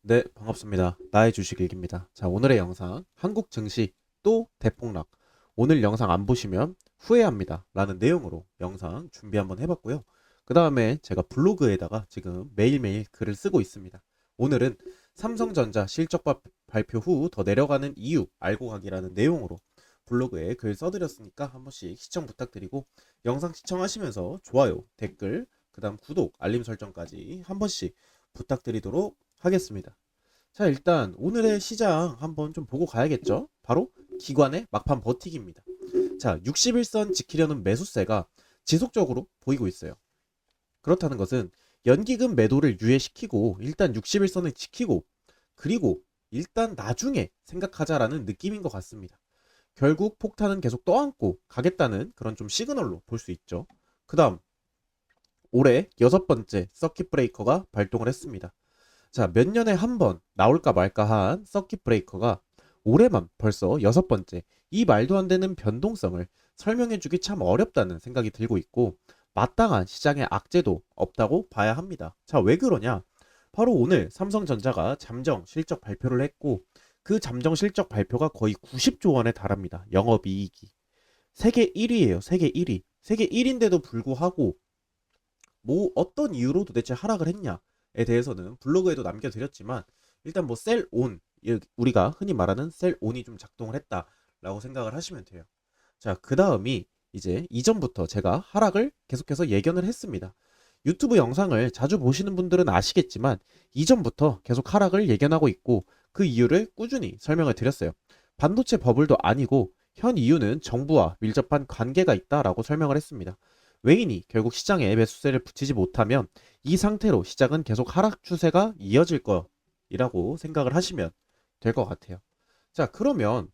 네, 반갑습니다. 나의 주식 일기입니다. 자, 오늘의 영상, 한국 증시 또 대폭락. 오늘 영상 안 보시면 후회합니다. 라는 내용으로 영상 준비 한번 해봤고요. 그 다음에 제가 블로그에다가 지금 매일매일 글을 쓰고 있습니다. 오늘은 삼성전자 실적 발표 후 더 내려가는 이유 알고 가기라는 내용으로 블로그에 글 써드렸으니까 한 번씩 시청 부탁드리고 영상 시청하시면서 좋아요, 댓글, 그 다음 구독, 알림 설정까지 한 번씩 부탁드리도록 하겠습니다. 자, 일단 오늘의 시장 한번 좀 보고 가야겠죠? 바로 기관의 막판 버티기입니다. 자, 61선 지키려는 매수세가 지속적으로 보이고 있어요. 그렇다는 것은 연기금 매도를 유예시키고 일단 61선을 지키고 그리고 일단 나중에 생각하자라는 느낌인 것 같습니다. 결국 폭탄은 계속 떠안고 가겠다는 그런 좀 시그널로 볼 수 있죠. 그 다음 올해 6번째 서킷 브레이커가 발동을 했습니다. 자, 몇 년에 한 번 나올까 말까 한 서킷 브레이커가 올해만 벌써 6번째. 이 말도 안 되는 변동성을 설명해주기 참 어렵다는 생각이 들고 있고 마땅한 시장의 악재도 없다고 봐야 합니다. 자, 왜 그러냐? 바로 오늘 삼성전자가 잠정 실적 발표를 했고 그 잠정 실적 발표가 거의 90조 원에 달합니다. 영업이익이. 세계 1위예요. 세계 1위. 세계 1위인데도 불구하고 뭐 어떤 이유로 도대체 하락을 했냐에 대해서는 블로그에도 남겨드렸지만 일단 뭐 셀온 우리가 흔히 말하는 셀온이 좀 작동을 했다라고 생각을 하시면 돼요. 자, 그 다음이 이제 이전부터 제가 하락을 계속해서 예견을 했습니다. 유튜브 영상을 자주 보시는 분들은 아시겠지만 이전부터 계속 하락을 예견하고 있고 그 이유를 꾸준히 설명을 드렸어요. 반도체 버블도 아니고 현 이유는 정부와 밀접한 관계가 있다라고 설명을 했습니다. 외인이 결국 시장에 매수세를 붙이지 못하면 이 상태로 시장은 계속 하락 추세가 이어질 거라고 생각을 하시면 될 것 같아요. 자, 그러면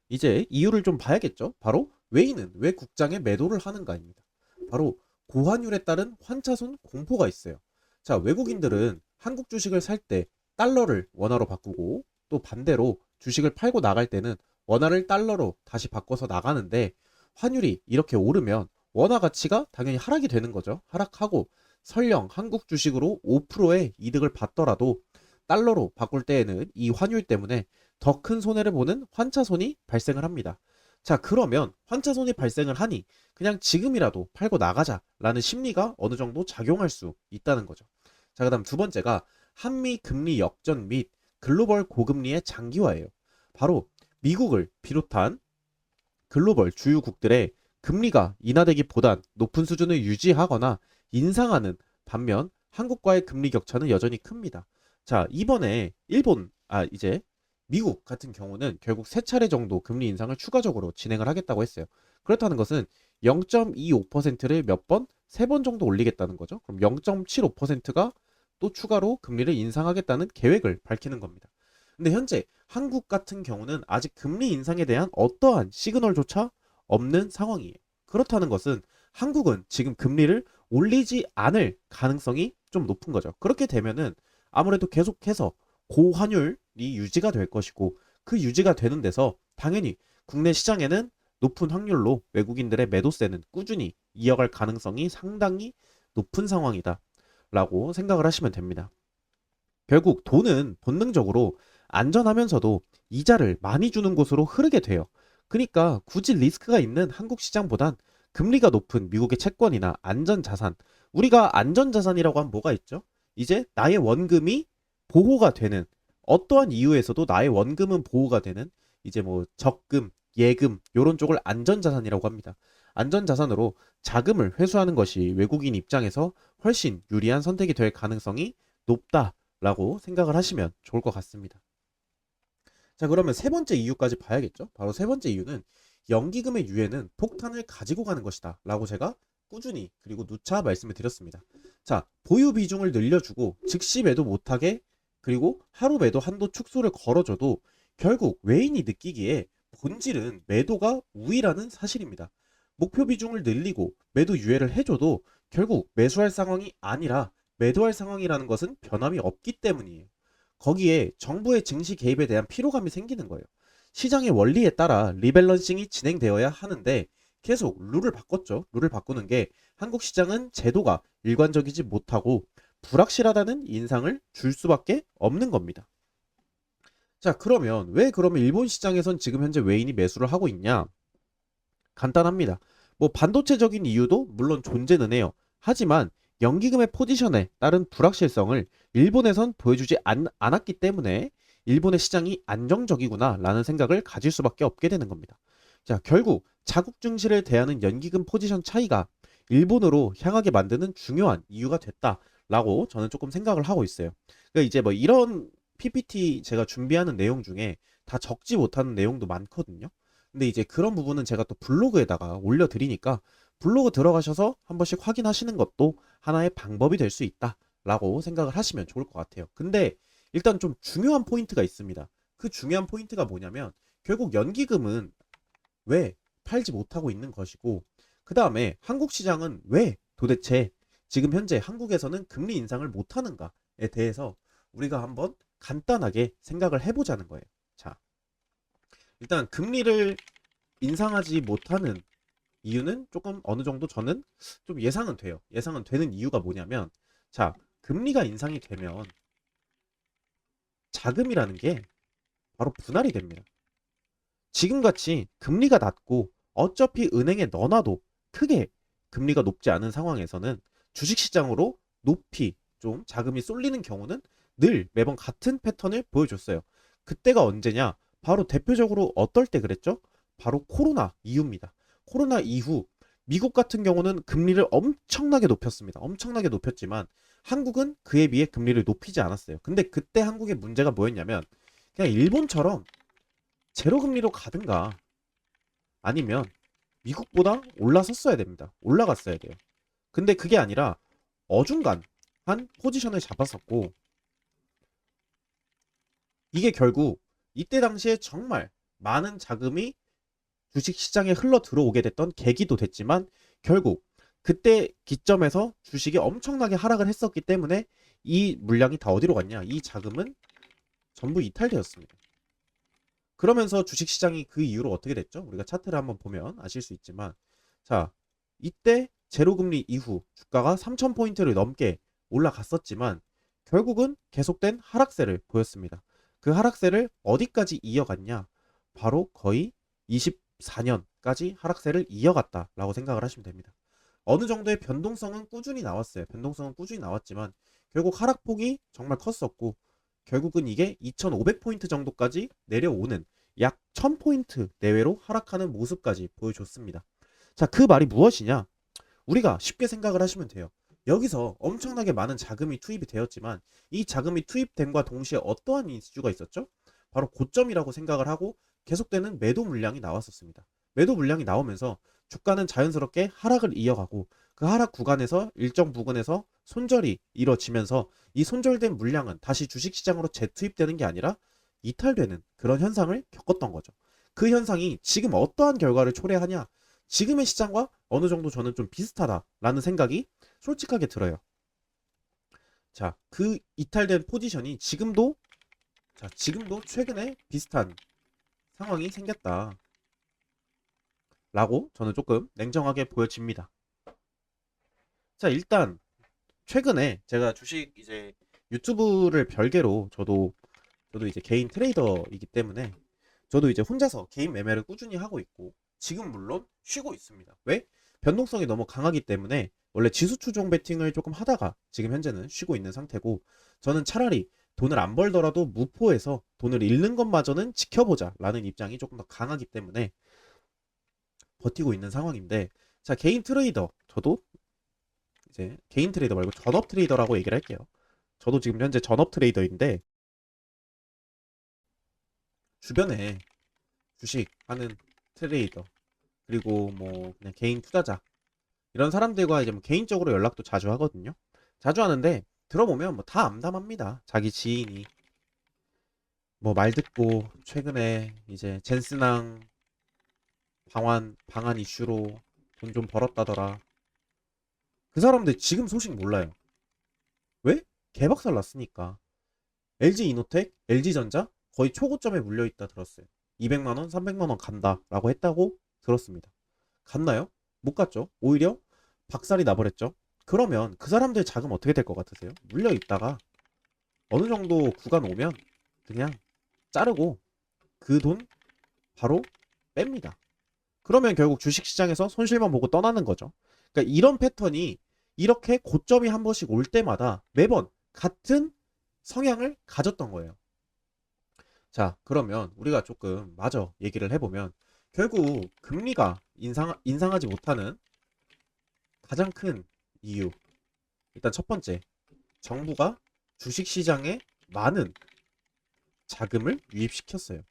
이제 이유를 좀 봐야겠죠. 바로 외인은 왜 국장에 매도를 하는가입니다. 바로 고환율에 따른 환차손 공포가 있어요. 자, 외국인들은 한국 주식을 살 때 달러를 원화로 바꾸고 또 반대로 주식을 팔고 나갈 때는 원화를 달러로 다시 바꿔서 나가는데 환율이 이렇게 오르면 원화 가치가 당연히 하락이 되는 거죠. 하락하고 설령 한국 주식으로 5%의 이득을 받더라도 달러로 바꿀 때에는 이 환율 때문에 더 큰 손해를 보는 환차손이 발생을 합니다. 자, 그러면 환차손이 발생을 하니 그냥 지금이라도 팔고 나가자라는 심리가 어느 정도 작용할 수 있다는 거죠. 자, 그다음 두 번째가 한미 금리 역전 및 글로벌 고금리의 장기화예요. 바로 미국을 비롯한 글로벌 주요국들의 금리가 인하되기보단 높은 수준을 유지하거나 인상하는 반면 한국과의 금리 격차는 여전히 큽니다. 자, 이번에 이제 미국 같은 경우는 결국 세 차례 정도 금리 인상을 추가적으로 진행을 하겠다고 했어요. 그렇다는 것은 0.25%를 몇 번? 세 번 정도 올리겠다는 거죠. 그럼 0.75%가 또 추가로 금리를 인상하겠다는 계획을 밝히는 겁니다. 근데 현재 한국 같은 경우는 아직 금리 인상에 대한 어떠한 시그널조차 없는 상황이에요. 그렇다는 것은 한국은 지금 금리를 올리지 않을 가능성이 좀 높은 거죠. 그렇게 되면은 아무래도 계속해서 고환율이 유지가 될 것이고 그 유지가 되는 데서 당연히 국내 시장에는 높은 확률로 외국인들의 매도세는 꾸준히 이어갈 가능성이 상당히 높은 상황이다 라고 생각을 하시면 됩니다. 결국 돈은 본능적으로 안전하면서도 이자를 많이 주는 곳으로 흐르게 돼요. 그러니까 굳이 리스크가 있는 한국 시장보단 금리가 높은 미국의 채권이나 안전자산, 우리가 안전자산이라고 하면 뭐가 있죠? 이제 나의 원금이 보호가 되는, 어떠한 이유에서도 나의 원금은 보호가 되는 이제 뭐 적금, 예금 요런 쪽을 안전자산이라고 합니다. 안전자산으로 자금을 회수하는 것이 외국인 입장에서 훨씬 유리한 선택이 될 가능성이 높다라고 생각을 하시면 좋을 것 같습니다. 자, 그러면 세 번째 이유까지 봐야겠죠? 바로 세 번째 이유는 연기금의 유예는 폭탄을 가지고 가는 것이다 라고 제가 꾸준히 그리고 누차 말씀을 드렸습니다. 자, 보유 비중을 늘려주고 즉시 매도 못하게 그리고 하루 매도 한도 축소를 걸어줘도 결국 외인이 느끼기에 본질은 매도가 우위라는 사실입니다. 목표 비중을 늘리고 매도 유예를 해줘도 결국 매수할 상황이 아니라 매도할 상황이라는 것은 변함이 없기 때문이에요. 거기에 정부의 증시 개입에 대한 피로감이 생기는 거예요. 시장의 원리에 따라 리밸런싱이 진행되어야 하는데 계속 룰을 바꿨죠. 룰을 바꾸는 게 한국 시장은 제도가 일관적이지 못하고 불확실하다는 인상을 줄 수밖에 없는 겁니다. 자, 그러면 왜 그러면 일본 시장에선 지금 현재 외인이 매수를 하고 있냐? 간단합니다. 뭐 반도체적인 이유도 물론 존재는 해요. 하지만 연기금의 포지션에 따른 불확실성을 일본에선 보여주지 않았기 때문에 일본의 시장이 안정적이구나 라는 생각을 가질 수밖에 없게 되는 겁니다. 자, 결국 자국 증시를 대하는 연기금 포지션 차이가 일본으로 향하게 만드는 중요한 이유가 됐다라고 저는 조금 생각을 하고 있어요. 그러니까 이제 뭐 이런 PPT 제가 준비하는 내용 중에 다 적지 못하는 내용도 많거든요. 근데 이제 그런 부분은 제가 또 블로그에다가 올려드리니까 블로그 들어가셔서 한 번씩 확인하시는 것도 하나의 방법이 될 수 있다라고 생각을 하시면 좋을 것 같아요. 근데 일단 좀 중요한 포인트가 있습니다. 그 중요한 포인트가 뭐냐면 결국 연기금은 왜 팔지 못하고 있는 것이고, 그 다음에 한국 시장은 왜 도대체 지금 현재 한국에서는 금리 인상을 못하는가에 대해서 우리가 한번 간단하게 생각을 해보자는 거예요. 자, 일단 금리를 인상하지 못하는 이유는 조금 어느 정도 저는 좀 예상은 돼요. 예상은 되는 이유가 뭐냐면, 자, 금리가 인상이 되면 자금이라는 게 바로 분할이 됩니다. 지금같이 금리가 낮고 어차피 은행에 넣어놔도 크게 금리가 높지 않은 상황에서는 주식시장으로 높이 좀 자금이 쏠리는 경우는 늘 매번 같은 패턴을 보여줬어요. 그때가 언제냐? 바로 대표적으로 어떨 때 그랬죠? 바로 코로나 이후입니다. 코로나 이후 미국 같은 경우는 금리를 엄청나게 높였습니다. 엄청나게 높였지만 한국은 그에 비해 금리를 높이지 않았어요. 근데 그때 한국의 문제가 뭐였냐면 그냥 일본처럼 제로 금리로 가든가 아니면 미국보다 올라섰어야 됩니다. 올라갔어야 돼요. 근데 그게 아니라 어중간한 포지션을 잡았었고, 이게 결국 이때 당시에 정말 많은 자금이 주식 시장에 흘러 들어오게 됐던 계기도 됐지만, 결국 그때 기점에서 주식이 엄청나게 하락을 했었기 때문에 이 물량이 다 어디로 갔냐? 이 자금은 전부 이탈되었습니다. 그러면서 주식시장이 그 이후로 어떻게 됐죠? 우리가 차트를 한번 보면 아실 수 있지만, 자, 이때 제로금리 이후 주가가 3,000포인트를 넘게 올라갔었지만 결국은 계속된 하락세를 보였습니다. 그 하락세를 어디까지 이어갔냐? 바로 거의 24년까지 하락세를 이어갔다라고 생각을 하시면 됩니다. 어느 정도의 변동성은 꾸준히 나왔어요. 변동성은 꾸준히 나왔지만 결국 하락폭이 정말 컸었고, 결국은 이게 2,500포인트 정도까지 내려오는 약 1,000포인트 내외로 하락하는 모습까지 보여줬습니다. 자, 그 말이 무엇이냐? 우리가 쉽게 생각을 하시면 돼요. 여기서 엄청나게 많은 자금이 투입이 되었지만 이 자금이 투입된과 동시에 어떠한 이슈가 있었죠? 바로 고점이라고 생각을 하고 계속되는 매도 물량이 나왔었습니다. 매도 물량이 나오면서 주가는 자연스럽게 하락을 이어가고, 그 하락 구간에서 일정 부분에서 손절이 이뤄지면서 이 손절된 물량은 다시 주식시장으로 재투입되는 게 아니라 이탈되는 그런 현상을 겪었던 거죠. 그 현상이 지금 어떠한 결과를 초래하냐? 지금의 시장과 어느 정도 저는 좀 비슷하다라는 생각이 솔직하게 들어요. 자, 그 이탈된 포지션이 지금도 최근에 비슷한 상황이 생겼다 라고 저는 조금 냉정하게 보여집니다. 자, 일단 최근에 제가 주식 이제 유튜브를 별개로 저도 이제 개인 트레이더이기 때문에 저도 이제 혼자서 개인 매매를 꾸준히 하고 있고, 지금 물론 쉬고 있습니다. 왜? 변동성이 너무 강하기 때문에 원래 지수 추종 베팅을 조금 하다가 지금 현재는 쉬고 있는 상태고, 저는 차라리 돈을 안 벌더라도 무포해서 돈을 잃는 것마저는 지켜보자 라는 입장이 조금 더 강하기 때문에 버티고 있는 상황인데, 자, 개인 트레이더, 저도 이제 개인 트레이더 말고 전업 트레이더라고 얘기를 할게요. 저도 지금 현재 전업 트레이더인데 주변에 주식 하는 트레이더, 그리고 뭐 그냥 개인 투자자, 이런 사람들과 이제 뭐 개인적으로 연락도 자주 하거든요. 자주 하는데 들어보면 뭐 다 암담합니다. 자기 지인이 뭐 말 듣고 최근에 이제 젠스낭 방한 이슈로 돈 좀 벌었다더라. 그 사람들 지금 소식 몰라요. 왜? 개박살 났으니까. LG 이노텍, LG전자 거의 초고점에 물려있다 들었어요. 200만원, 300만원 간다라고 했다고 들었습니다. 갔나요? 못 갔죠. 오히려 박살이 나버렸죠. 그러면 그 사람들 자금 어떻게 될 것 같으세요? 물려 있다가 어느 정도 구간 오면 그냥 자르고 그 돈 바로 뺍니다. 그러면 결국 주식시장에서 손실만 보고 떠나는 거죠. 그러니까 이런 패턴이 이렇게 고점이 한 번씩 올 때마다 매번 같은 성향을 가졌던 거예요. 자, 그러면 우리가 조금 마저 얘기를 해보면 결국 금리가 인상하지 못하는 가장 큰 이유. 일단 첫 번째, 정부가 주식시장에 많은 자금을 유입시켰어요.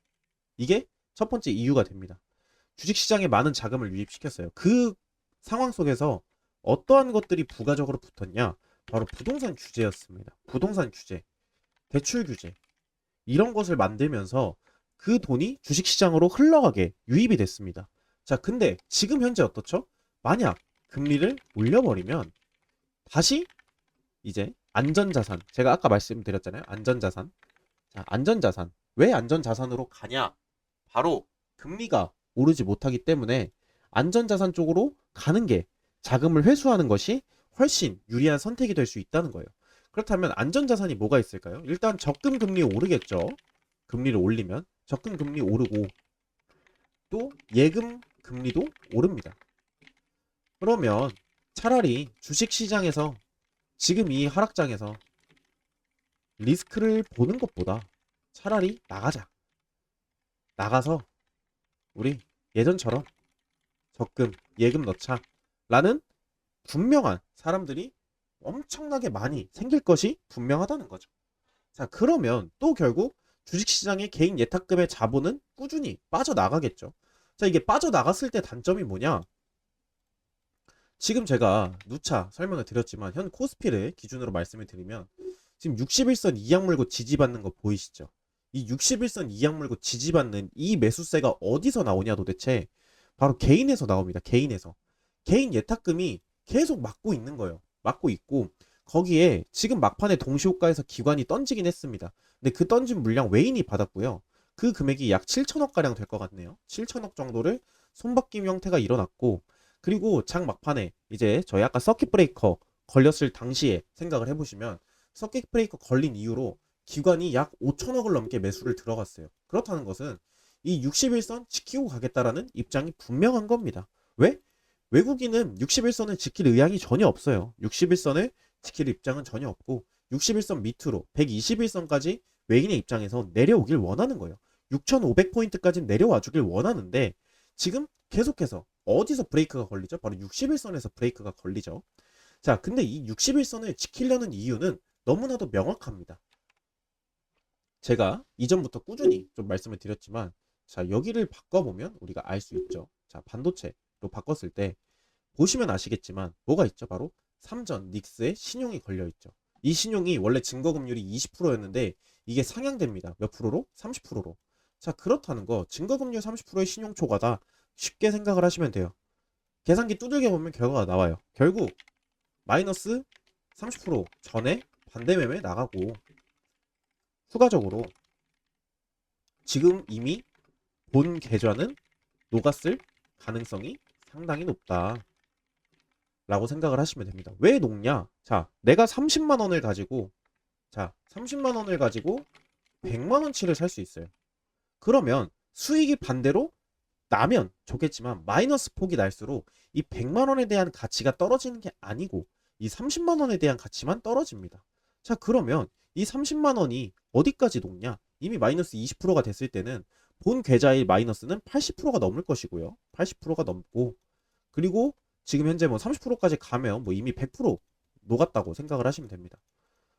이게 첫 번째 이유가 됩니다. 주식시장에 많은 자금을 유입시켰어요. 그 상황 속에서 어떠한 것들이 부가적으로 붙었냐? 바로 부동산 규제였습니다. 부동산 규제, 대출 규제, 이런 것을 만들면서 그 돈이 주식시장으로 흘러가게 유입이 됐습니다. 자, 근데 지금 현재 어떻죠? 만약 금리를 올려버리면 다시 이제 안전자산, 제가 아까 말씀드렸잖아요. 안전자산. 자, 안전자산. 왜 안전자산으로 가냐? 바로 금리가 오르지 못하기 때문에 안전자산 쪽으로 가는 게 자금을 회수하는 것이 훨씬 유리한 선택이 될 수 있다는 거예요. 그렇다면 안전자산이 뭐가 있을까요? 일단 적금 금리 오르겠죠. 금리를 올리면 적금 금리 오르고 또 예금 금리도 오릅니다. 그러면 차라리 주식시장에서 지금 이 하락장에서 리스크를 보는 것보다 차라리 나가자. 나가서 우리 예전처럼 적금, 예금 넣자 라는 분명한 사람들이 엄청나게 많이 생길 것이 분명하다는 거죠. 자, 그러면 또 결국 주식시장의 개인 예탁금의 자본은 꾸준히 빠져나가겠죠. 자, 이게 빠져나갔을 때 단점이 뭐냐? 지금 제가 누차 설명을 드렸지만 현 코스피를 기준으로 말씀을 드리면 지금 61선 이악 물고 지지받는 거 보이시죠? 이 61선 이악 물고 지지받는 이 매수세가 어디서 나오냐 도대체? 바로 개인에서 나옵니다. 개인에서. 개인 예탁금이 계속 막고 있는 거예요. 막고 있고 거기에 지금 막판에 동시호가에서 기관이 던지긴 했습니다. 근데 그 던진 물량 외인이 받았고요. 그 금액이 약 7천억 가량 될 것 같네요. 7천억 정도를 손바뀜 형태가 일어났고 그리고 장 막판에 이제 저희 아까 서킷 브레이커 걸렸을 당시에 생각을 해보시면 서킷 브레이커 걸린 이후로 기관이 약 5천억을 넘게 매수를 들어갔어요. 그렇다는 것은 이 61선 지키고 가겠다라는 입장이 분명한 겁니다. 왜? 외국인은 61선을 지킬 의향이 전혀 없어요. 61선을 지킬 입장은 전혀 없고 61선 밑으로 121선까지 외인의 입장에서 내려오길 원하는 거예요. 6,500포인트까지 내려와 주길 원하는데 지금 계속해서 어디서 브레이크가 걸리죠? 바로 61선에서 브레이크가 걸리죠. 자, 근데 이 61선을 지키려는 이유는 너무나도 명확합니다. 제가 이전부터 꾸준히 좀 말씀을 드렸지만 자, 여기를 바꿔보면 우리가 알 수 있죠. 자, 반도체로 바꿨을 때 보시면 아시겠지만 뭐가 있죠? 바로 삼전 닉스의 신용이 걸려 있죠. 이 신용이 원래 증거금률이 20%였는데 이게 상향됩니다. 몇 프로로? 30%로. 자, 그렇다는 거 증거금률 30%의 신용 초과다. 쉽게 생각을 하시면 돼요. 계산기 두들겨 보면 결과가 나와요. 결국 마이너스 30% 전에 반대 매매 나가고 추가적으로 지금 이미 본 계좌는 녹았을 가능성이 상당히 높다 라고 생각을 하시면 됩니다. 왜 녹냐? 자, 내가 30만원을 가지고 100만원치를 살 수 있어요. 그러면 수익이 반대로 나면 좋겠지만 마이너스 폭이 날수록 이 100만원에 대한 가치가 떨어지는 게 아니고 이 30만원에 대한 가치만 떨어집니다. 자, 그러면 이 30만원이 어디까지 녹냐? 이미 마이너스 20%가 됐을 때는 본 계좌의 마이너스는 80%가 넘을 것이고요. 80%가 넘고 그리고 지금 현재 뭐 30%까지 가면 뭐 이미 100% 녹았다고 생각을 하시면 됩니다.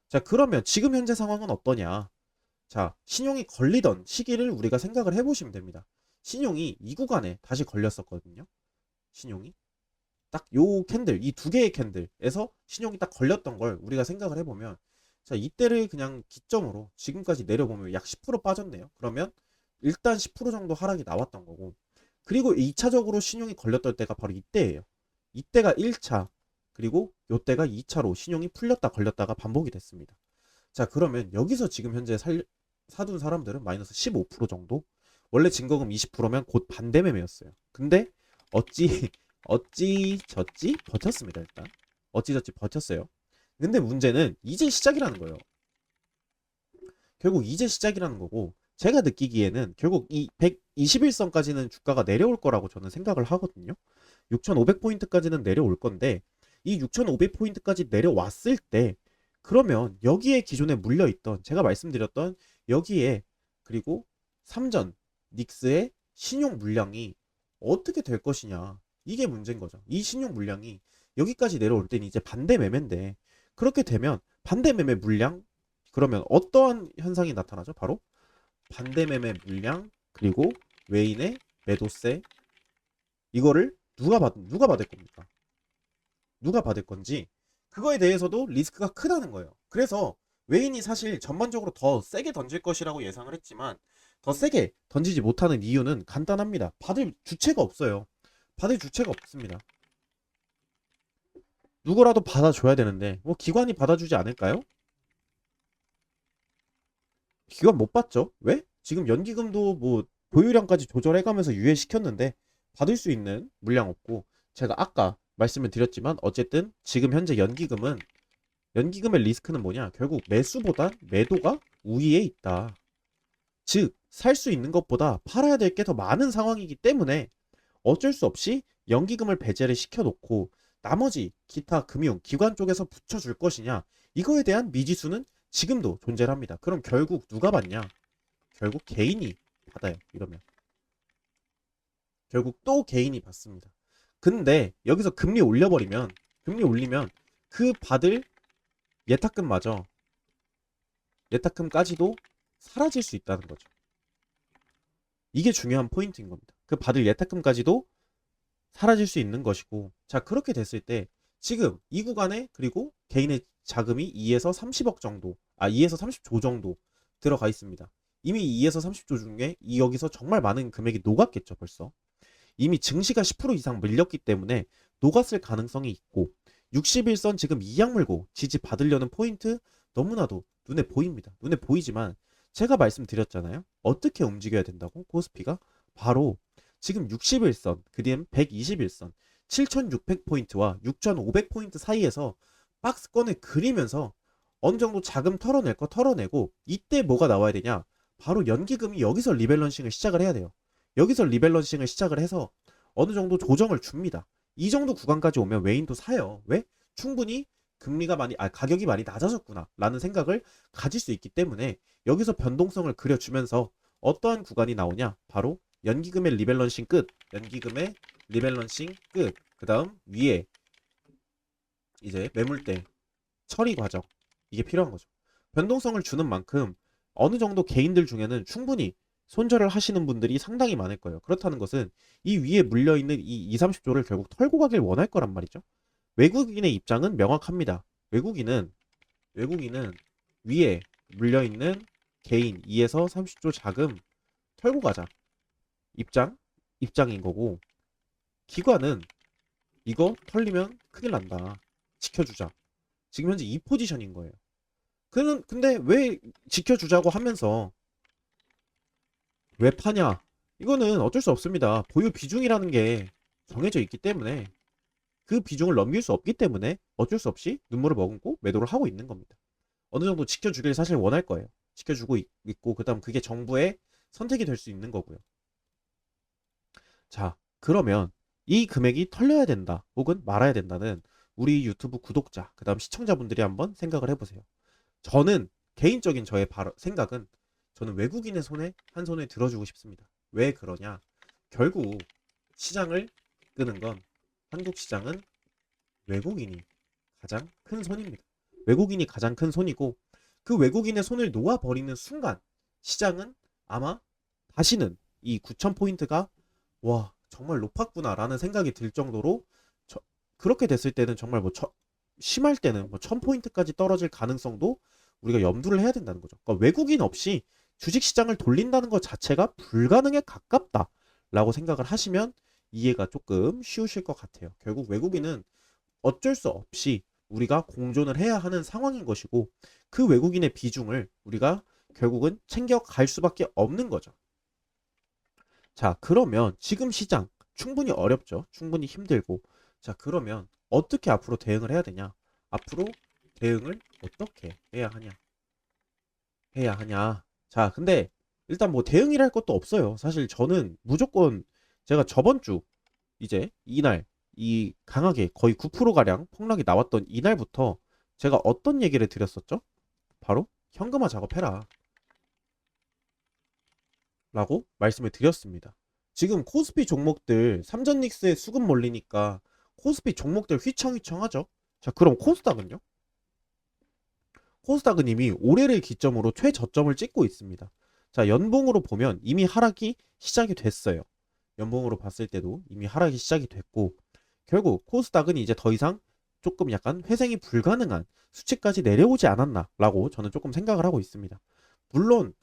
자, 그러면 지금 현재 상황은 어떠냐? 자, 신용이 걸리던 시기를 우리가 생각을 해보시면 됩니다. 신용이 이 구간에 다시 걸렸었거든요. 신용이 딱 요 캔들, 이 두 개의 캔들에서 신용이 딱 걸렸던 걸 우리가 생각을 해보면 자, 이때를 그냥 기점으로 지금까지 내려보면 약 10% 빠졌네요. 그러면 일단 10% 정도 하락이 나왔던 거고 그리고 2차적으로 신용이 걸렸던 때가 바로 이때예요. 이때가 1차 그리고 요때가 2차로 신용이 풀렸다 걸렸다가 반복이 됐습니다. 자, 그러면 여기서 지금 현재 사둔 사람들은 마이너스 15% 정도 원래 증거금 20%면 곧 반대 매매였어요. 근데 어찌 저찌 버텼습니다. 일단 어찌저찌 버텼어요. 근데 문제는 이제 시작이라는 거예요. 결국 이제 시작이라는 거고, 제가 느끼기에는 결국 이 121선까지는 주가가 내려올 거라고 저는 생각을 하거든요. 6,500포인트까지는 내려올 건데, 이 6,500포인트까지 내려왔을 때 그러면 여기에 기존에 물려있던, 제가 말씀드렸던 여기에, 그리고 삼전 닉스의 신용 물량이 어떻게 될 것이냐, 이게 문제인 거죠. 이 신용 물량이 여기까지 내려올 때는 이제 반대 매매인데, 그렇게 되면 반대 매매 물량, 그러면 어떠한 현상이 나타나죠? 바로 반대 매매 물량, 그리고 외인의 매도세, 이거를 누가 받을 겁니까? 누가 받을 건지, 그거에 대해서도 리스크가 크다는 거예요. 그래서 외인이 사실 전반적으로 더 세게 던질 것이라고 예상을 했지만 더 세게 던지지 못하는 이유는 간단합니다. 받을 주체가 없어요. 받을 주체가 없습니다. 누구라도 받아줘야 되는데 뭐 기관이 받아주지 않을까요? 기관 못 받죠? 왜? 지금 연기금도 뭐 보유량까지 조절해가면서 유예시켰는데 받을 수 있는 물량 없고, 제가 아까 말씀을 드렸지만 어쨌든 지금 현재 연기금의 리스크는 뭐냐? 결국 매수보단 매도가 우위에 있다. 즉, 살 수 있는 것보다 팔아야 될 게 더 많은 상황이기 때문에 어쩔 수 없이 연기금을 배제를 시켜놓고 나머지 기타 금융 기관 쪽에서 붙여줄 것이냐, 이거에 대한 미지수는 지금도 존재를 합니다. 그럼 결국 누가 받냐? 결국 개인이 받아요. 이러면 결국 또 개인이 받습니다. 근데 여기서 금리 올리면 그 받을 예탁금마저, 예탁금까지도 사라질 수 있다는 거죠. 이게 중요한 포인트인 겁니다. 그 받을 예탁금까지도 사라질 수 있는 것이고, 자, 그렇게 됐을 때 지금 이 구간에 그리고 개인의 자금이 2에서 30억 정도, 2에서 30조 정도 들어가 있습니다. 이미 2에서 30조 중에 여기서 정말 많은 금액이 녹았겠죠. 벌써 이미 증시가 10% 이상 밀렸기 때문에 녹았을 가능성이 있고, 61선 지금 이악 물고 지지 받으려는 포인트 너무나도 눈에 보입니다. 눈에 보이지만 제가 말씀드렸잖아요. 어떻게 움직여야 된다고? 코스피가 바로 지금 61선, 그 뒤엔 121선, 7600포인트와 6500포인트 사이에서 박스권을 그리면서 어느 정도 자금 털어낼 거 털어내고, 이때 뭐가 나와야 되냐? 바로 연기금이 여기서 리밸런싱을 시작을 해야 돼요. 여기서 리밸런싱을 시작을 해서 어느 정도 조정을 줍니다. 이 정도 구간까지 오면 외인도 사요. 왜? 충분히 금리가 가격이 많이 낮아졌구나 라는 생각을 가질 수 있기 때문에 여기서 변동성을 그려주면서 어떠한 구간이 나오냐? 바로 연기금의 리밸런싱 끝, 연기금의 리밸런싱 끝, 그 다음 위에 이제 매물대 처리 과정, 이게 필요한 거죠. 변동성을 주는 만큼 어느 정도 개인들 중에는 충분히 손절을 하시는 분들이 상당히 많을 거예요. 그렇다는 것은 이 위에 물려있는 이 2, 30조를 결국 털고 가길 원할 거란 말이죠. 외국인의 입장은 명확합니다. 외국인은 위에 물려있는 개인 2에서 30조 자금 털고 가자 입장인 거고, 기관은 이거 털리면 큰일 난다, 지켜주자, 지금 현재 이 포지션인 거예요. 근데 왜 지켜주자고 하면서 왜 파냐? 이거는 어쩔 수 없습니다. 보유 비중이라는 게 정해져 있기 때문에, 그 비중을 넘길 수 없기 때문에 어쩔 수 없이 눈물을 머금고 매도를 하고 있는 겁니다. 어느 정도 지켜주길 사실 원할 거예요. 지켜주고 있고, 그 다음 그게 정부의 선택이 될 수 있는 거고요. 자, 그러면 이 금액이 털려야 된다 혹은 말아야 된다는 우리 유튜브 구독자, 그 다음 시청자분들이 한번 생각을 해보세요. 저는 개인적인 저의 생각은, 저는 외국인의 손에 한 손에 들어주고 싶습니다. 왜 그러냐? 결국 시장을 끄는 건, 한국 시장은 외국인이 가장 큰 손입니다. 외국인이 가장 큰 손이고, 그 외국인의 손을 놓아버리는 순간 시장은 아마 다시는 이 9,000포인트가 와 정말 높았구나 라는 생각이 들 정도로, 그렇게 됐을 때는 정말 뭐 심할 때는 뭐 1000포인트까지 떨어질 가능성도 우리가 염두를 해야 된다는 거죠. 그러니까 외국인 없이 주식시장을 돌린다는 것 자체가 불가능에 가깝다라고 생각을 하시면 이해가 조금 쉬우실 것 같아요. 결국 외국인은 어쩔 수 없이 우리가 공존을 해야 하는 상황인 것이고, 그 외국인의 비중을 우리가 결국은 챙겨갈 수밖에 없는 거죠. 자, 그러면 지금 시장 충분히 어렵죠. 충분히 힘들고. 자, 그러면 어떻게 앞으로 대응을 해야 되냐? 앞으로 대응을 어떻게 해야 하냐? 자, 근데 일단 뭐 대응이랄 것도 없어요. 사실 저는 무조건 제가 저번 주 이제 이날 이 강하게 거의 9% 가량 폭락이 나왔던 이날부터 제가 어떤 얘기를 드렸었죠? 바로 현금화 작업해라 라고 말씀을 드렸습니다. 지금 코스피 종목들 삼전닉스에 수급 몰리니까 코스피 종목들 휘청휘청하죠. 자, 그럼 코스닥은요? 코스닥은 이미 올해를 기점으로 최저점을 찍고 있습니다. 자, 연봉으로 보면 이미 하락이 시작이 됐어요. 연봉으로 봤을 때도 이미 하락이 시작이 됐고, 결국 코스닥은 이제 더 이상 조금 약간 회생이 불가능한 수치까지 내려오지 않았나라고 저는 조금 생각을 하고 있습니다. 물론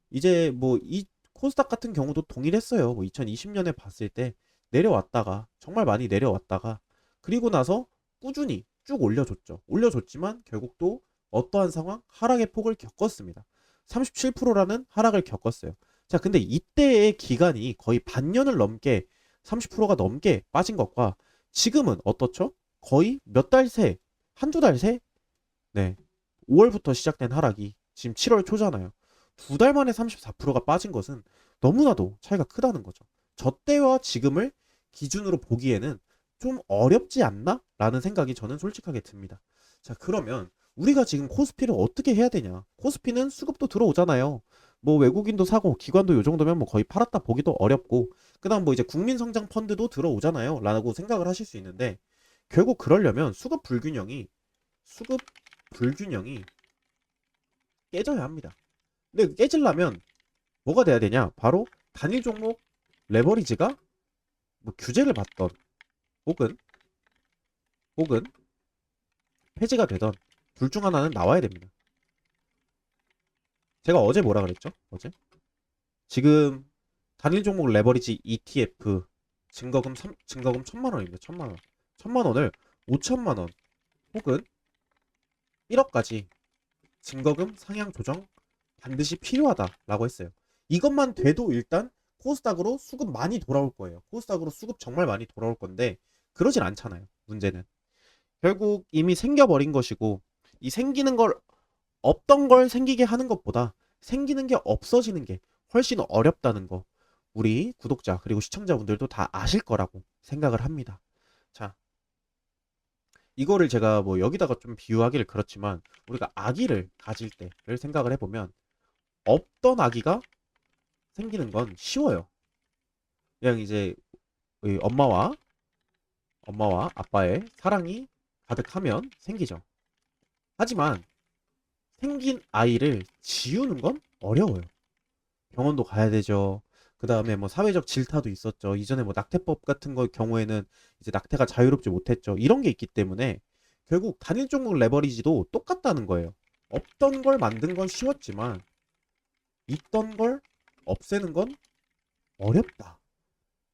이제 뭐 이 코스닥 같은 경우도 동일했어요. 뭐 2020년에 봤을 때 내려왔다가 정말 많이 내려왔다가 그리고 나서 꾸준히 쭉 올려줬죠. 올려줬지만 결국 또 어떠한 상황? 하락의 폭을 겪었습니다. 37%라는 하락을 겪었어요. 자, 근데 이때의 기간이 거의 반년을 넘게 30%가 넘게 빠진 것과 지금은 어떻죠? 거의 몇 달 새, 한두 달 새? 네. 5월부터 시작된 하락이 지금 7월 초잖아요. 두 달 만에 34%가 빠진 것은 너무나도 차이가 크다는 거죠. 저 때와 지금을 기준으로 보기에는 좀 어렵지 않나? 라는 생각이 저는 솔직하게 듭니다. 자, 그러면 우리가 지금 코스피를 어떻게 해야 되냐? 코스피는 수급도 들어오잖아요. 뭐 외국인도 사고 기관도 요 정도면 뭐 거의 팔았다 보기도 어렵고 그다음 뭐 이제 국민성장 펀드도 들어오잖아요. 라고 생각을 하실 수 있는데 결국 그러려면 수급 불균형이 깨져야 합니다. 근데 깨지려면 뭐가 돼야 되냐? 바로 단일 종목 레버리지가 뭐 규제를 받던 혹은 혹은 폐지가 되던 둘 중 하나는 나와야 됩니다. 제가 어제 뭐라 그랬죠? 어제 지금 단일 종목 레버리지 ETF 증거금 1000만 원입니다. 1000만 원. 1000만 원을 5천만 원 혹은 1억까지 증거금 상향 조정 반드시 필요하다라고 했어요. 이것만 돼도 일단 코스닥으로 수급 많이 돌아올 거예요. 코스닥으로 수급 정말 많이 돌아올 건데 그러진 않잖아요. 문제는 결국 이미 생겨버린 것이고 이 생기는 걸 없던 걸 생기게 하는 것보다 생기는 게 없어지는 게 훨씬 어렵다는 거 우리 구독자 그리고 시청자분들도 다 아실 거라고 생각을 합니다. 자, 이거를 제가 뭐 여기다가 좀 비유하기를 그렇지만 우리가 아기를 가질 때를 생각을 해보면 없던 아기가 생기는 건 쉬워요. 그냥 이제 엄마와 아빠의 사랑이 가득하면 생기죠. 하지만 생긴 아이를 지우는 건 어려워요. 병원도 가야 되죠. 그 다음에 뭐 사회적 질타도 있었죠. 이전에 뭐 낙태법 같은 거 경우에는 이제 낙태가 자유롭지 못했죠. 이런 게 있기 때문에 결국 단일 종목 레버리지도 똑같다는 거예요. 없던 걸 만든 건 쉬웠지만 있던 걸 없애는 건 어렵다.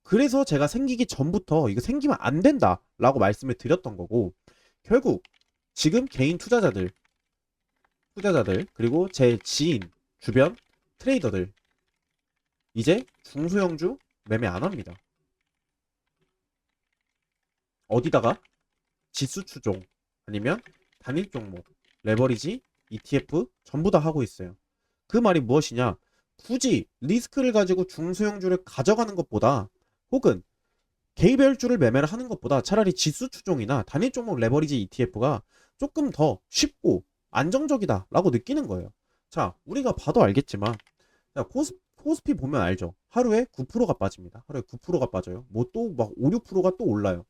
그래서 제가 생기기 전부터 이거 생기면 안 된다라고 말씀을 드렸던 거고 결국 지금 개인 투자자들 그리고 제 지인 주변 트레이더들 이제 중소형주 매매 안 합니다. 어디다가 지수 추종 아니면 단일 종목 레버리지 ETF 전부 다 하고 있어요. 그 말이 무엇이냐? 굳이 리스크를 가지고 중소형주를 가져가는 것보다 혹은 개별주를 매매를 하는 것보다 차라리 지수 추종이나 단일 종목 레버리지 ETF가 조금 더 쉽고 안정적이다라고 느끼는 거예요. 자, 우리가 봐도 알겠지만 자, 코스피 보면 알죠? 하루에 9%가 빠집니다. 하루에 9%가 빠져요. 뭐 또 막 5, 6%가 또 올라요.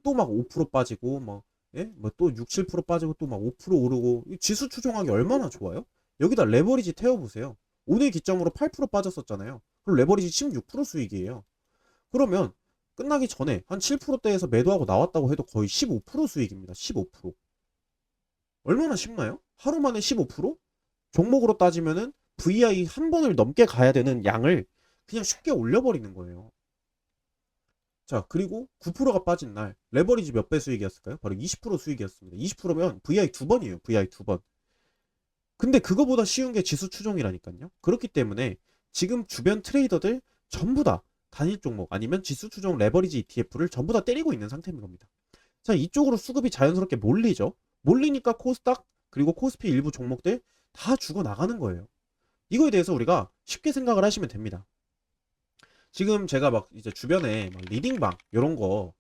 또 막 5% 빠지고 뭐 예? 뭐 또 6, 7% 빠지고 또 막 5% 오르고 이 지수 추종하기 얼마나 좋아요? 여기다 레버리지 태워보세요. 오늘 기점으로 8% 빠졌었잖아요. 그럼 레버리지 16% 수익이에요. 그러면 끝나기 전에 한 7%대에서 매도하고 나왔다고 해도 거의 15% 수익입니다. 15%. 얼마나 쉽나요? 하루 만에 15%? 종목으로 따지면은 VI 한 번을 넘게 가야 되는 양을 그냥 쉽게 올려버리는 거예요. 자, 그리고 9%가 빠진 날 레버리지 몇 배 수익이었을까요? 바로 20% 수익이었습니다. 20%면 VI 두 번이에요. VI 두 번. 근데 그거보다 쉬운 게 지수 추종이라니까요. 그렇기 때문에 지금 주변 트레이더들 전부 다 단일 종목 아니면 지수 추종 레버리지 ETF를 전부 다 때리고 있는 상태인 겁니다. 자, 이쪽으로 수급이 자연스럽게 몰리죠. 몰리니까 코스닥 그리고 코스피 일부 종목들 다 죽어 나가는 거예요. 이거에 대해서 우리가 쉽게 생각을 하시면 됩니다. 지금 제가 막 이제 주변에 막 리딩방 이런 거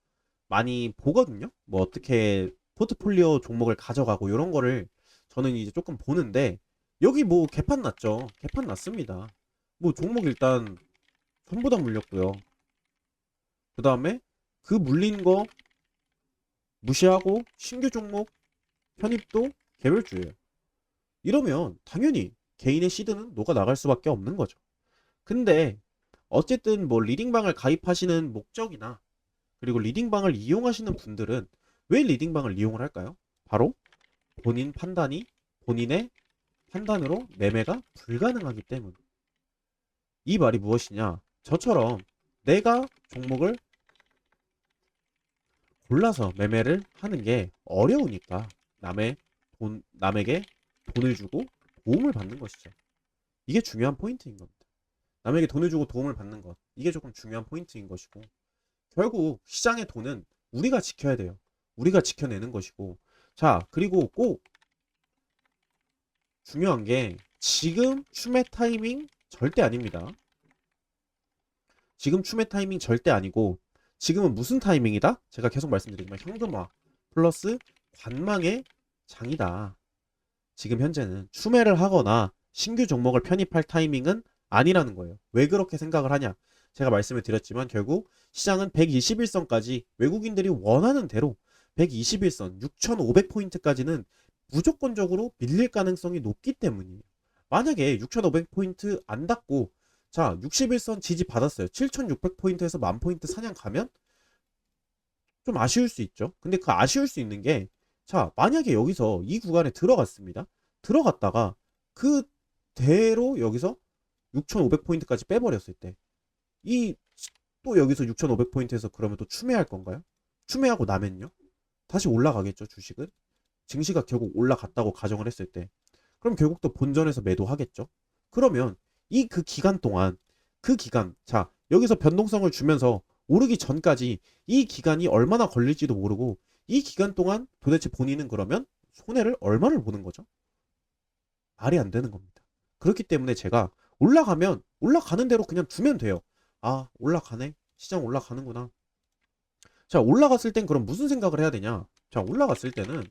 많이 보거든요. 뭐 어떻게 포트폴리오 종목을 가져가고 이런 거를 저는 이제 조금 보는데, 여기 뭐 개판 났죠. 개판 났습니다. 뭐 종목 일단 전부 다 물렸고요. 그 다음에 그 물린 거 무시하고 신규 종목 편입도 개별주예요. 이러면 당연히 개인의 시드는 녹아 나갈 수밖에 없는 거죠. 근데 어쨌든 뭐 리딩방을 가입하시는 목적이나 그리고 리딩방을 이용하시는 분들은 왜 리딩방을 이용을 할까요? 바로 본인 판단이 본인의 판단으로 매매가 불가능하기 때문. 이 말이 무엇이냐? 저처럼 내가 종목을 골라서 매매를 하는 게 어려우니까 남에게 돈을 주고 도움을 받는 것이죠. 이게 중요한 포인트인 겁니다. 남에게 돈을 주고 도움을 받는 것. 이게 조금 중요한 포인트인 것이고, 결국 시장의 돈은 우리가 지켜야 돼요. 우리가 지켜내는 것이고. 자, 그리고 꼭 중요한 게 지금 추매 타이밍 절대 아닙니다. 지금 추매 타이밍 절대 아니고, 지금은 무슨 타이밍이다? 제가 계속 말씀드리지만 현금화 플러스 관망의 장이다. 지금 현재는 추매를 하거나 신규 종목을 편입할 타이밍은 아니라는 거예요. 왜 그렇게 생각을 하냐? 제가 말씀을 드렸지만 결국 시장은 121선까지 외국인들이 원하는 대로 121선 6,500포인트까지는 무조건적으로 밀릴 가능성이 높기 때문이에요. 만약에 6,500포인트 안 닿고 자 61선 지지 받았어요. 7,600포인트에서 10,000포인트 사냥 가면 좀 아쉬울 수 있죠. 근데 그 아쉬울 수 있는 게, 자 만약에 여기서 이 구간에 들어갔습니다. 들어갔다가 그대로 여기서 6,500포인트까지 빼버렸을 때, 이 또 여기서 6,500포인트에서 그러면 또 추매할 건가요? 추매하고 나면요? 다시 올라가겠죠, 주식은? 증시가 결국 올라갔다고 가정을 했을 때. 그럼 결국 또 본전에서 매도하겠죠? 그러면 이 그 기간 동안, 그 기간, 자, 여기서 변동성을 주면서 오르기 전까지 이 기간이 얼마나 걸릴지도 모르고, 이 기간 동안 도대체 본인은 그러면 손해를 얼마를 보는 거죠? 말이 안 되는 겁니다. 그렇기 때문에 제가 올라가면 올라가는 대로 그냥 두면 돼요. 아, 올라가네. 시장 올라가는구나. 자, 올라갔을 땐 그럼 무슨 생각을 해야 되냐? 자, 올라갔을 때는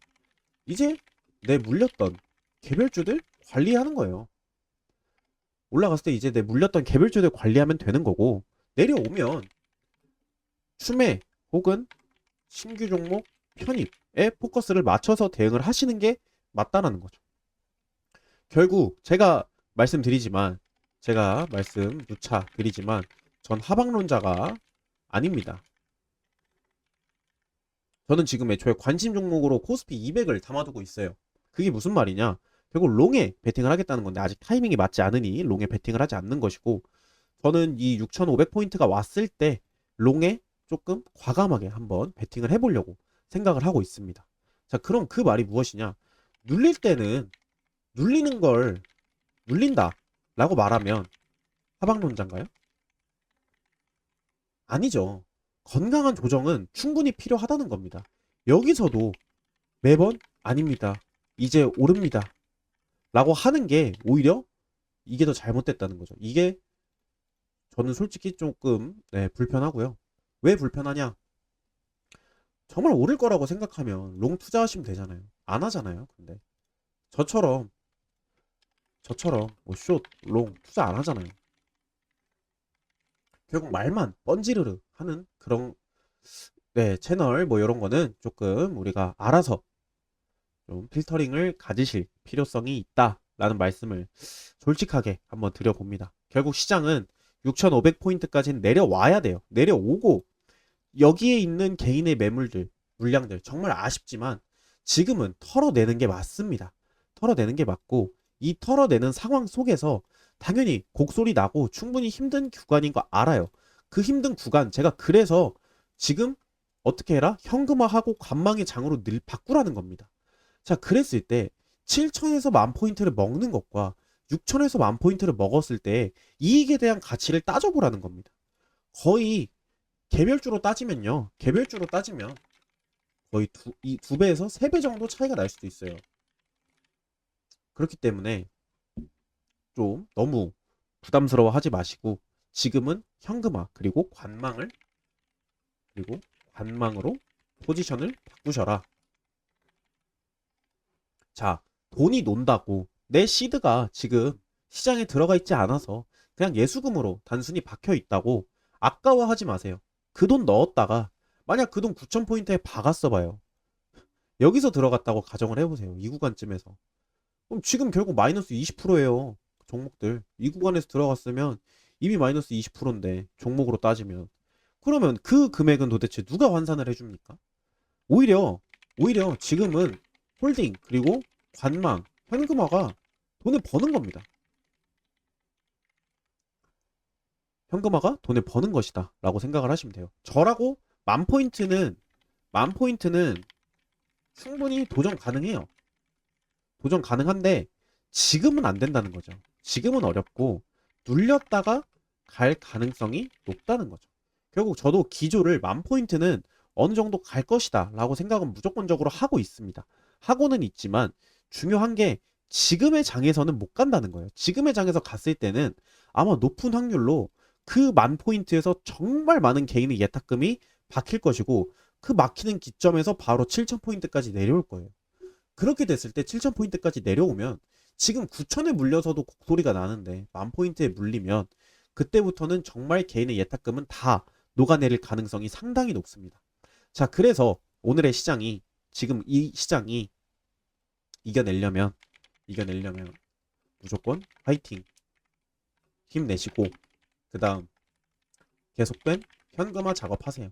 이제 내 물렸던 개별주들 관리하는 거예요. 올라갔을 때 이제 내 물렸던 개별주들 관리하면 되는 거고, 내려오면 추매 혹은 신규 종목 편입에 포커스를 맞춰서 대응을 하시는 게 맞다라는 거죠. 결국 제가 말씀 누차 드리지만 전 하방론자가 아닙니다. 저는 지금 애초에 관심 종목으로 코스피 200을 담아두고 있어요. 그게 무슨 말이냐? 결국 롱에 베팅을 하겠다는 건데, 아직 타이밍이 맞지 않으니 롱에 베팅을 하지 않는 것이고, 저는 이 6,500포인트가 왔을 때 롱에 조금 과감하게 한번 베팅을 해보려고 생각을 하고 있습니다. 자, 그럼 그 말이 무엇이냐? 눌릴 때는 눌리는 걸 눌린다 라고 말하면 하방론자인가요? 아니죠. 건강한 조정은 충분히 필요하다는 겁니다. 여기서도 매번 아닙니다, 이제 오릅니다 라고 하는 게 오히려 이게 더 잘못됐다는 거죠. 이게 저는 솔직히 조금 불편하고요. 왜 불편하냐? 정말 오를 거라고 생각하면 롱 투자하시면 되잖아요. 안 하잖아요. 근데 저처럼 뭐 숏, 롱 투자 안 하잖아요. 결국 말만 뻔지르르 하는 그런 채널 뭐 이런 거는 조금 우리가 알아서 좀 필터링을 가지실 필요성이 있다라는 말씀을 솔직하게 한번 드려봅니다. 결국 시장은 6,500포인트까지는 내려와야 돼요. 내려오고 여기에 있는 개인의 매물들, 물량들 정말 아쉽지만 지금은 털어내는 게 맞습니다. 털어내는 게 맞고, 이 털어내는 상황 속에서 당연히 곡소리 나고 충분히 힘든 구간인 거 알아요. 그 힘든 구간 제가 그래서 지금 어떻게 해라? 현금화하고 관망의 장으로 늘 바꾸라는 겁니다. 자, 그랬을 때 7천에서 10,000포인트를 먹는 것과 6천에서 10,000포인트를 먹었을 때 이익에 대한 가치를 따져보라는 겁니다. 거의 개별주로 따지면요. 개별주로 따지면 거의 이 두 배에서 세 배 정도 차이가 날 수도 있어요. 그렇기 때문에 좀 너무 부담스러워 하지 마시고 지금은 현금화 그리고 관망으로 포지션을 바꾸셔라. 자, 돈이 논다고 내 시드가 지금 시장에 들어가 있지 않아서 그냥 예수금으로 단순히 박혀 있다고 아까워하지 마세요. 그 돈 넣었다가 만약 그 돈 9,000포인트에 박았어 봐요. 여기서 들어갔다고 가정을 해보세요. 이 구간쯤에서. 그럼 지금 결국 마이너스 20%예요. 종목들. 이 구간에서 들어갔으면 이미 마이너스 20%인데 종목으로 따지면. 그러면 그 금액은 도대체 누가 환산을 해줍니까? 오히려 지금은 홀딩 그리고 관망, 현금화가 돈을 버는 겁니다. 현금화가 돈을 버는 것이다 라고 생각을 하시면 돼요. 저라고 만 포인트는 충분히 도전 가능해요. 도전 가능한데 지금은 안 된다는 거죠. 지금은 어렵고 눌렸다가 갈 가능성이 높다는 거죠. 결국 저도 기조를 만 포인트는 어느 정도 갈 것이다 라고 생각은 무조건적으로 하고 있습니다. 하고는 있지만 중요한 게 지금의 장에서는 못 간다는 거예요. 지금의 장에서 갔을 때는 아마 높은 확률로 그 만 포인트에서 정말 많은 개인의 예탁금이 박힐 것이고 그 막히는 기점에서 바로 7,000포인트까지 내려올 거예요. 그렇게 됐을 때 7,000포인트까지 내려오면 지금 9,000에 물려서도 곡소리가 나는데 만 포인트에 물리면 그때부터는 정말 개인의 예탁금은 다 녹아내릴 가능성이 상당히 높습니다. 자, 그래서 오늘의 시장이 지금 이 시장이 이겨내려면 무조건 화이팅 힘내시고 그 다음 계속된 현금화 작업하세요.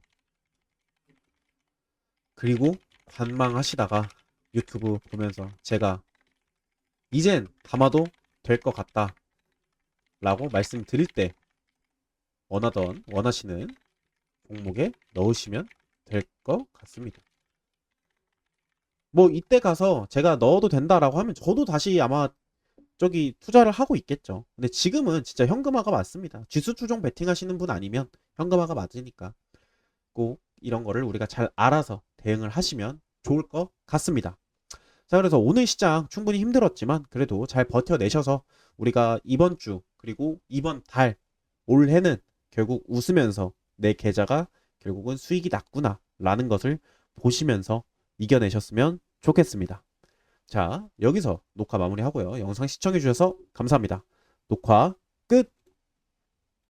그리고 관망하시다가 유튜브 보면서 제가 이젠 담아도 될 것 같다 라고 말씀드릴 때 원하시는 종목에 넣으시면 될 것 같습니다. 뭐 이때 가서 제가 넣어도 된다라고 하면 저도 다시 아마 저기 투자를 하고 있겠죠. 근데 지금은 진짜 현금화가 맞습니다. 지수 추종 베팅 하시는 분 아니면 현금화가 맞으니까 꼭 이런 거를 우리가 잘 알아서 대응을 하시면 좋을 것 같습니다. 자, 그래서 오늘 시장 충분히 힘들었지만 그래도 잘 버텨내셔서 우리가 이번 주 그리고 이번 달 올해는 결국 웃으면서 내 계좌가 결국은 수익이 났구나 라는 것을 보시면서 이겨내셨으면 좋겠습니다. 자, 여기서 녹화 마무리하고요. 영상 시청해주셔서 감사합니다. 녹화 끝!